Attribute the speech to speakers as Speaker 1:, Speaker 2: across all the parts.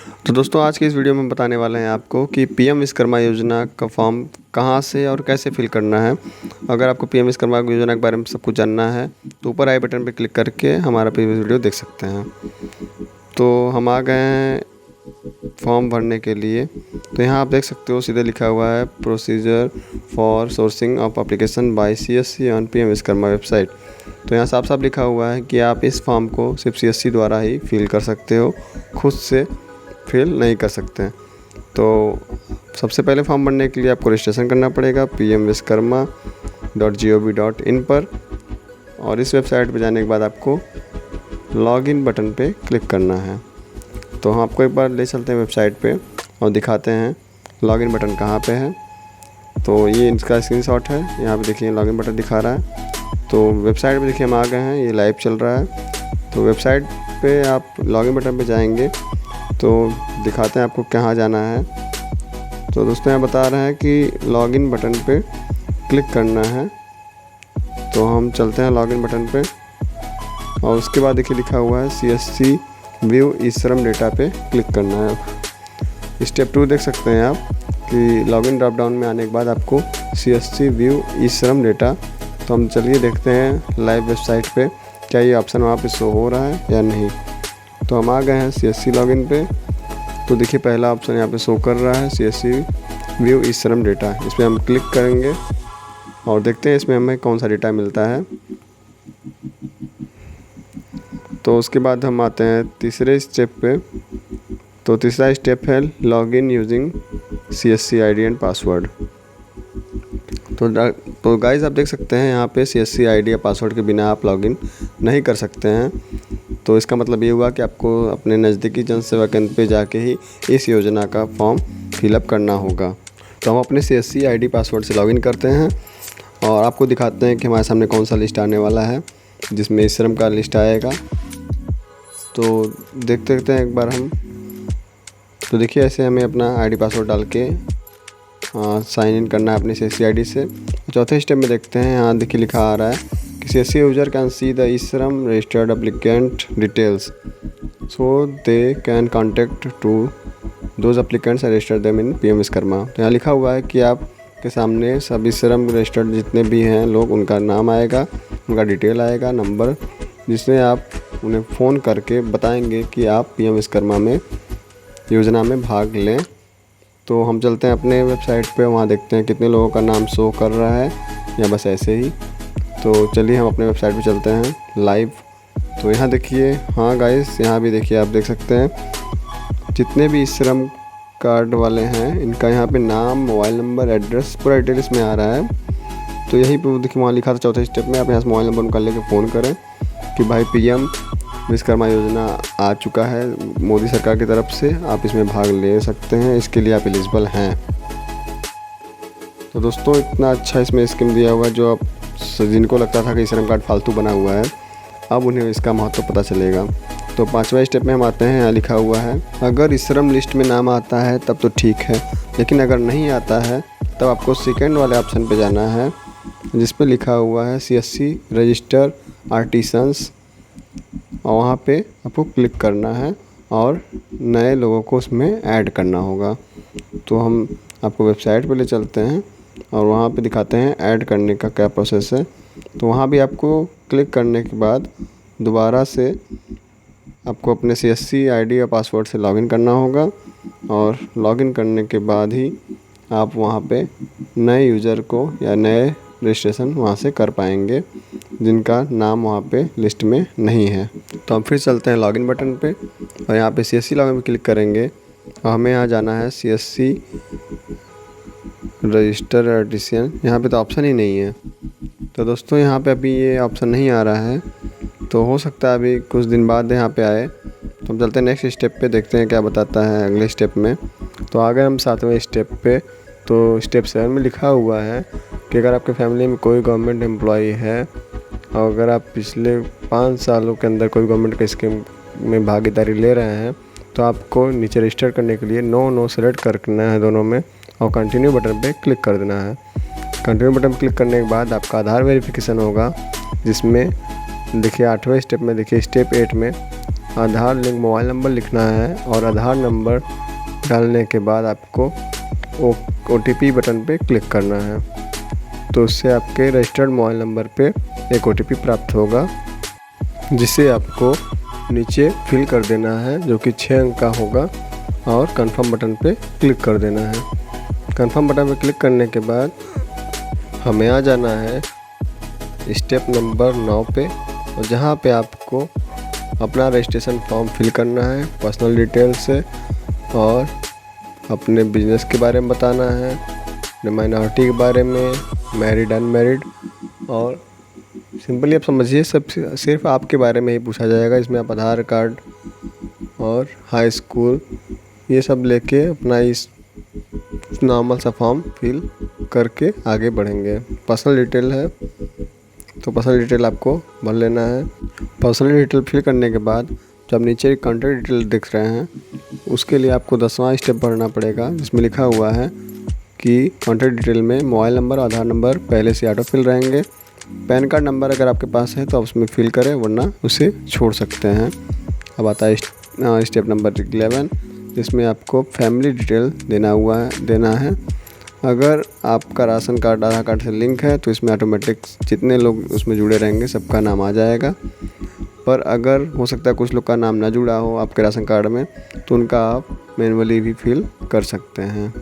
Speaker 1: तो दोस्तों आज की इस वीडियो में बताने वाले हैं आपको कि पीएम विश्वकर्मा योजना का फॉर्म कहां से और कैसे फिल करना है। अगर आपको पीएम विश्वकर्मा योजना के बारे में सब कुछ जानना है तो ऊपर आई बटन पर क्लिक करके हमारा प्रीवियस वीडियो देख सकते हैं। तो हम आ गए हैं फॉर्म भरने के लिए। तो यहाँ आप देख सकते हो सीधे लिखा हुआ है procedure for sourcing of application by CSC on PM Vishwakarma website. तो यहाँ साफ साफ लिखा हुआ है कि आप इस फॉर्म को सिर्फ सीएससी द्वारा ही फिल कर सकते हो, खुद से फिल नहीं कर सकते हैं। तो सबसे पहले फॉर्म भरने के लिए आपको रजिस्ट्रेशन करना पड़ेगा pmvishkarma.gov.in पर, और इस वेबसाइट पर जाने के बाद आपको लॉगिन बटन पे क्लिक करना है। तो हम आपको एक बार ले चलते हैं वेबसाइट पे और दिखाते हैं लॉगिन बटन कहाँ पे है। तो ये इसका स्क्रीनशॉट है, यहाँ पे देखिए लॉगिन बटन दिखा रहा है। तो वेबसाइट पे देखिए हम आ गए हैं, ये लाइव चल रहा है। तो वेबसाइट पे आप लॉगिन बटन पे जाएंगे तो दिखाते हैं आपको कहाँ जाना है। तो दोस्तों यहाँ बता रहे हैं कि लॉगिन बटन पे क्लिक करना है। तो हम चलते हैं लॉगिन बटन पे और उसके बाद देखिए लिखा हुआ है CSC व्यू ई श्रम डेटा पे क्लिक करना है। स्टेप 2 देख सकते हैं आप कि लॉगिन ड्रॉप डाउन में आने के बाद आपको CSC व्यू ई श्रम डेटा। तो हम चलिए देखते हैं लाइव वेबसाइट पे क्या ये ऑप्शन वहाँ पे शो हो रहा है या नहीं। तो हम आ गए हैं CSC लॉगिन पे। तो देखिए पहला ऑप्शन यहाँ पे शो कर रहा है CSC व्यू ई श्रम डेटा। इस पर हम क्लिक करेंगे और देखते हैं इसमें हमें कौन सा डेटा मिलता है। तो उसके बाद हम आते हैं तीसरे स्टेप पे। तो तीसरा स्टेप है login using CSC ID and password. तो गाइस आप देख सकते हैं यहाँ पे CSC ID या पासवर्ड के बिना आप लॉगिन नहीं कर सकते हैं। तो इसका मतलब ये हुआ कि आपको अपने नज़दीकी जन सेवा केंद्र पे जाके ही इस योजना का फॉर्म फिलअप करना होगा। तो हम अपने CSC ID पासवर्ड से लॉगिन करते हैं और आपको दिखाते हैं कि हमारे सामने कौन सा लिस्ट आने वाला है, जिसमें इस श्रम का लिस्ट आएगा। तो देखते हैं एक बार हम। तो देखिए ऐसे हमें अपना ID पासवर्ड डाल के साइन इन करना है अपने CSC ID से। चौथे स्टेप में देखते हैं, यहाँ देखिए लिखा आ रहा है कि CSC user can see the e-Shram registered applicant details so they can contact to those applicants register them in PM Vishwakarma. तो यहाँ लिखा हुआ है कि आपके सामने सब ई-श्रम रजिस्टर्ड जितने भी हैं लोग, उनका नाम आएगा, उनका डिटेल आएगा, नंबर, जिसमें आप उन्हें फ़ोन करके बताएंगे कि आप पीएम विश्वकर्मा में योजना में भाग लें। तो हम चलते हैं अपने वेबसाइट पे, वहाँ देखते हैं कितने लोगों का नाम शो कर रहा है या बस ऐसे ही। तो चलिए हम अपने वेबसाइट पे चलते हैं लाइव। तो यहाँ देखिए, हाँ गाइस यहाँ भी देखिए, आप देख सकते हैं जितने भी श्रम कार्ड वाले हैं इनका यहाँ पे नाम, मोबाइल नंबर, एड्रेस, पूरा डिटेल इसमें आ रहा है। तो यही पे देखिए वहाँ लिखा था चौथे स्टेप में, आप यहाँ से मोबाइल नंबर उनका लेके फ़ोन करें कि भाई पीएम विश्वकर्मा योजना आ चुका है मोदी सरकार की तरफ से, आप इसमें भाग ले सकते हैं, इसके लिए आप एलिजिबल हैं। तो दोस्तों इतना अच्छा इसमें स्कीम दिया हुआ है, जो आप जिनको लगता था कि श्रम कार्ड फालतू बना हुआ है, अब उन्हें इसका महत्व पता चलेगा। तो 5वां स्टेप में हम आते हैं, यहाँ लिखा हुआ है अगर श्रम लिस्ट में नाम आता है तब तो ठीक है, लेकिन अगर नहीं आता है तब आपको सेकेंड वाले ऑप्शन पर जाना है, जिस पर लिखा हुआ है CSC रजिस्टर आर्टिसंस, और वहाँ पे आपको क्लिक करना है और नए लोगों को उसमें ऐड करना होगा। तो हम आपको वेबसाइट पे ले चलते हैं और वहाँ पे दिखाते हैं ऐड करने का क्या प्रोसेस है। तो वहाँ भी आपको क्लिक करने के बाद दोबारा से आपको अपने CSC ID या पासवर्ड से लॉगिन करना होगा, और लॉगिन करने के बाद ही आप वहाँ पे नए यूज़र को या नए रजिस्ट्रेशन वहाँ से कर पाएंगे जिनका नाम वहाँ पे लिस्ट में नहीं है। तो हम फिर चलते हैं लॉगिन बटन पे और यहाँ पे CSC लॉगिन पे क्लिक करेंगे और हमें यहाँ जाना है CSC रजिस्टर आर्टिसन। यहाँ पे तो ऑप्शन ही नहीं है। तो दोस्तों यहाँ पे अभी ये ऑप्शन नहीं आ रहा है, तो हो सकता है अभी कुछ दिन बाद यहाँ पे आए। तो हम चलते हैं नेक्स्ट स्टेप पे, देखते हैं क्या बताता है अगले स्टेप में। तो आ गए हम 7वें स्टेप पे। तो स्टेप 7 में लिखा हुआ है कि अगर आपके फैमिली में कोई गवर्नमेंट एम्प्लॉई है और अगर आप पिछले 5 सालों के अंदर कोई गवर्नमेंट के स्कीम में भागीदारी ले रहे हैं तो आपको नीचे रजिस्टर करने के लिए नो सेलेक्ट करना है दोनों में, और कंटिन्यू बटन पे क्लिक कर देना है। कंटिन्यू बटन पर क्लिक करने के बाद आपका आधार वेरिफिकेशन होगा, जिसमें देखिए 8वें स्टेप में देखिए स्टेप 8 में आधार लिंक मोबाइल नंबर लिखना है और आधार नंबर डालने के बाद आपको OTP बटन पे क्लिक करना है। तो उससे आपके रजिस्टर्ड मोबाइल नंबर पे एक OTP प्राप्त होगा, जिसे आपको नीचे फिल कर देना है, जो कि 6 अंक का होगा, और कंफर्म बटन पे क्लिक कर देना है। कंफर्म बटन पे क्लिक करने के बाद हमें आ जाना है स्टेप नंबर 9 पे, और जहाँ पे आपको अपना रजिस्ट्रेशन फॉर्म फिल करना है पर्सनल डिटेल से, और अपने बिजनेस के बारे में बताना है, अपने माइनॉरिटी के बारे में, मैरिड अनमैरिड, और सिंपली आप समझिए सब सिर्फ आपके बारे में ही पूछा जाएगा। इसमें आप आधार कार्ड और हाई स्कूल ये सब लेके अपना इस नॉर्मल सा फॉर्म फिल करके आगे बढ़ेंगे। पर्सनल डिटेल है तो पर्सनल डिटेल आपको भर लेना है। पर्सनल डिटेल फिल करने के बाद जब नीचे कॉन्टैक्ट डिटेल दिख रहे हैं, उसके लिए आपको 10वां स्टेप भरना पड़ेगा, जिसमें लिखा हुआ है कि कॉन्टैक्ट डिटेल में मोबाइल नंबर, आधार नंबर पहले से ऑटो फिल रहेंगे। पैन कार्ड नंबर अगर आपके पास है तो आप उसमें फिल करें, वरना उसे छोड़ सकते हैं। अब आता है स्टेप नंबर 11, जिसमें आपको फैमिली डिटेल देना है। अगर आपका राशन कार्ड आधार कार्ड से लिंक है तो इसमें ऑटोमेटिक जितने लोग उसमें जुड़े रहेंगे सबका नाम आ जाएगा। पर अगर हो सकता है कुछ लोग का नाम ना जुड़ा हो आपके राशन कार्ड में, तो उनका आप मैनुअली भी फिल कर सकते हैं।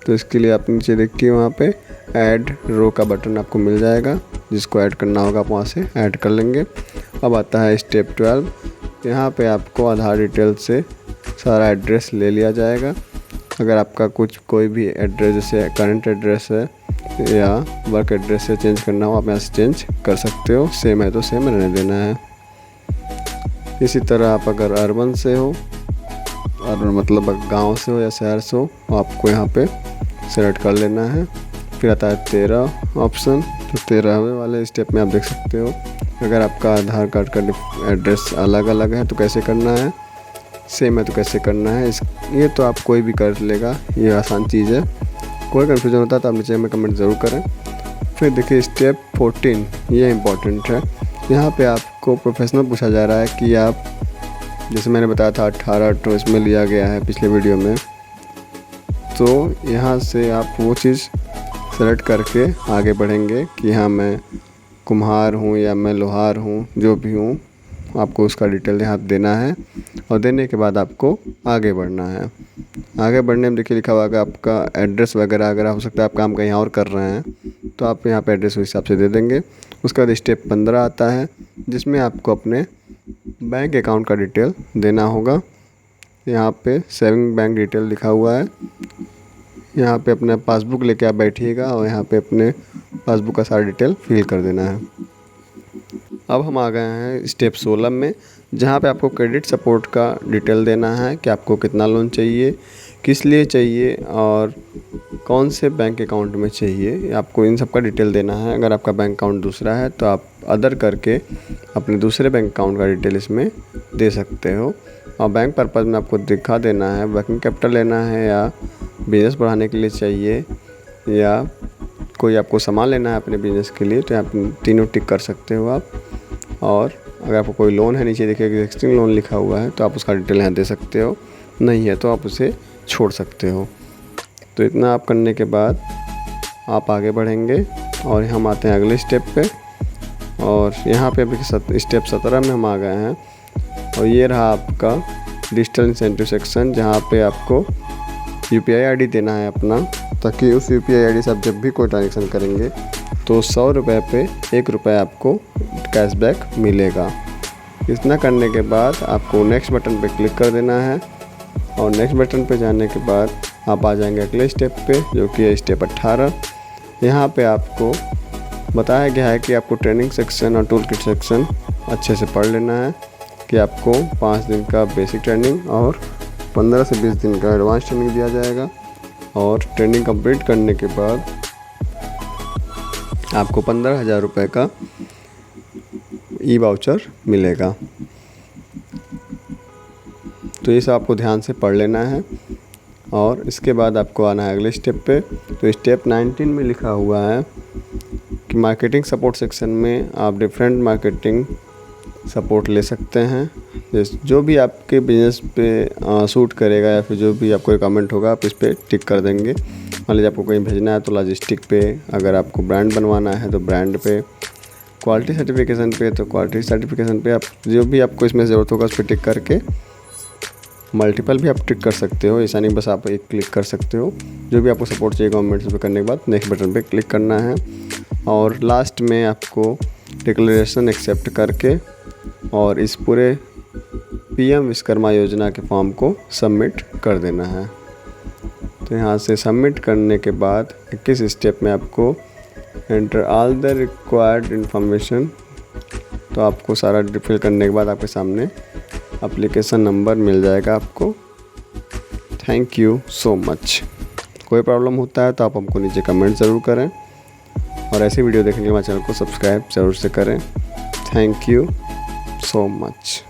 Speaker 1: तो इसके लिए आप नीचे देखिए वहाँ पे ऐड रो का बटन आपको मिल जाएगा, जिसको ऐड करना होगा आप वहाँ से ऐड कर लेंगे। अब आता है स्टेप 12, यहाँ पे आपको आधार डिटेल से सारा एड्रेस ले लिया जाएगा। अगर आपका कोई भी एड्रेस जैसे करंट एड्रेस है या वर्क एड्रेस से चेंज करना हो, आप यहाँ से चेंज कर सकते हो। सेम है तो सेम रहने देना है। इसी तरह आप अगर अर्बन से हो, और मतलब गांव से हो या शहर से हो, आपको यहाँ पे सेलेक्ट कर लेना है। फिर आता है 13 ऑप्शन, तो 13वें वाले स्टेप में आप देख सकते हो अगर आपका आधार कार्ड का एड्रेस अलग अलग है तो कैसे करना है, सेम है तो कैसे करना है। ये तो आप कोई भी कर लेगा, ये आसान चीज़ है। कोई कन्फ्यूजन होता है तो आप नीचे में कमेंट ज़रूर करें। फिर देखिए स्टेप 14, ये इम्पॉर्टेंट है। यहाँ पे आपको प्रोफेशनल पूछा जा रहा है कि आप, जैसे मैंने बताया था 18 तो इसमें लिया गया है पिछले वीडियो में, तो यहाँ से आप वो चीज़ सेलेक्ट करके आगे बढ़ेंगे कि हाँ मैं कुम्हार हूँ या मैं लोहार हूँ, जो भी हूँ, आपको उसका डिटेल यहाँ देना है। और देने के बाद आपको आगे बढ़ना है। आगे बढ़ने में देखिए लिखा हुआ है आपका एड्रेस वगैरह, अगर हो सकता है आप काम कहीं और कर रहे हैं तो आप यहाँ पे एड्रेस उस हिसाब से दे देंगे। उसके बाद स्टेप 15 आता है, जिसमें आपको अपने बैंक अकाउंट का डिटेल देना होगा। यहाँ पे सेविंग बैंक डिटेल लिखा हुआ है। यहाँ पे अपना पासबुक लेके आप बैठिएगा और यहाँ पे अपने पासबुक का सारा डिटेल फिल कर देना है। अब हम आ गए हैं स्टेप 16 में, जहाँ पे आपको क्रेडिट सपोर्ट का डिटेल देना है कि आपको कितना लोन चाहिए, किस लिए चाहिए और कौन से बैंक अकाउंट में चाहिए। आपको इन सब का डिटेल देना है। अगर आपका बैंक अकाउंट दूसरा है तो आप अदर करके अपने दूसरे बैंक अकाउंट का डिटेल इसमें दे सकते हो। और बैंक पर्पज़ में आपको दिखा देना है वर्किंग कैपिटल लेना है या बिज़नेस बढ़ाने के लिए चाहिए या कोई आपको सामान लेना है अपने बिज़नेस के लिए, तो आप तीनों टिक कर सकते हो आप। और अगर आपको कोई लोन है, नीचे देखिए एक्जिस्टिंग लोन लिखा हुआ है, तो आप उसका डिटेल यहाँ दे सकते हो। नहीं है तो आप उसे छोड़ सकते हो। तो इतना आप करने के बाद आप आगे बढ़ेंगे और हम आते हैं अगले स्टेप पे। और यहाँ पे अभी स्टेप 17 में हम आ गए हैं। और ये रहा आपका डिजिटल इंसेंटिव सेक्शन, जहाँ पे आपको UPI ID देना है अपना, ताकि उस UPI ID से आप जब भी कोई ट्रांजेक्शन करेंगे तो 100 रुपये पे 1 रुपये आपको कैशबैक मिलेगा। इतना करने के बाद आपको नेक्स्ट बटन पे क्लिक कर देना है। और नेक्स्ट बटन पे जाने के बाद आप आ जाएंगे अगले स्टेप पे, जो कि है स्टेप 18। यहाँ पे आपको बताया गया है कि आपको ट्रेनिंग सेक्शन और टूल किट सेक्शन अच्छे से पढ़ लेना है, कि आपको 5 दिन का बेसिक ट्रेनिंग और 15 से 20 दिन का एडवांस ट्रेनिंग दिया जाएगा। और ट्रेनिंग कंप्लीट करने के बाद आपको 15,000 रुपये का ई-वाउचर मिलेगा। तो ये सब आपको ध्यान से पढ़ लेना है। और इसके बाद आपको आना है अगले स्टेप पे। तो स्टेप 19 में लिखा हुआ है कि मार्केटिंग सपोर्ट सेक्शन में आप डिफरेंट मार्केटिंग सपोर्ट ले सकते हैं। जो भी आपके बिज़नेस पे सूट करेगा या फिर जो भी आपको रिकमेंड होगा आप इस पर टिक कर देंगे। मान लीजिए आपको कहीं भेजना है तो लॉजिस्टिक पे, अगर आपको ब्रांड बनवाना है तो ब्रांड पे, क्वालिटी सर्टिफिकेशन पे तो क्वालिटी सर्टिफिकेशन पे, आप जो भी आपको इसमें ज़रूरत होगा उस पर टिक करके मल्टीपल भी आप टिक कर सकते हो। ऐसा नहीं बस आप एक क्लिक कर सकते हो। जो भी आपको सपोर्ट चाहिए गवर्नमेंट से, करने के बाद नेक्स्ट बटन पे क्लिक करना है और लास्ट में आपको डिक्लेरेशन एक्सेप्ट करके और इस पूरे पीएम विश्वकर्मा योजना के फॉर्म को सबमिट कर देना है। तो यहाँ से सबमिट करने के बाद 21 स्टेप में आपको enter all the required information, तो आपको सारा फिल करने के बाद आपके सामने एप्लीकेशन नंबर मिल जाएगा आपको। Thank you so much. कोई प्रॉब्लम होता है तो आप हमको नीचे कमेंट ज़रूर करें और ऐसे वीडियो देखने के लिए हमारे चैनल को सब्सक्राइब ज़रूर से करें। Thank you so much.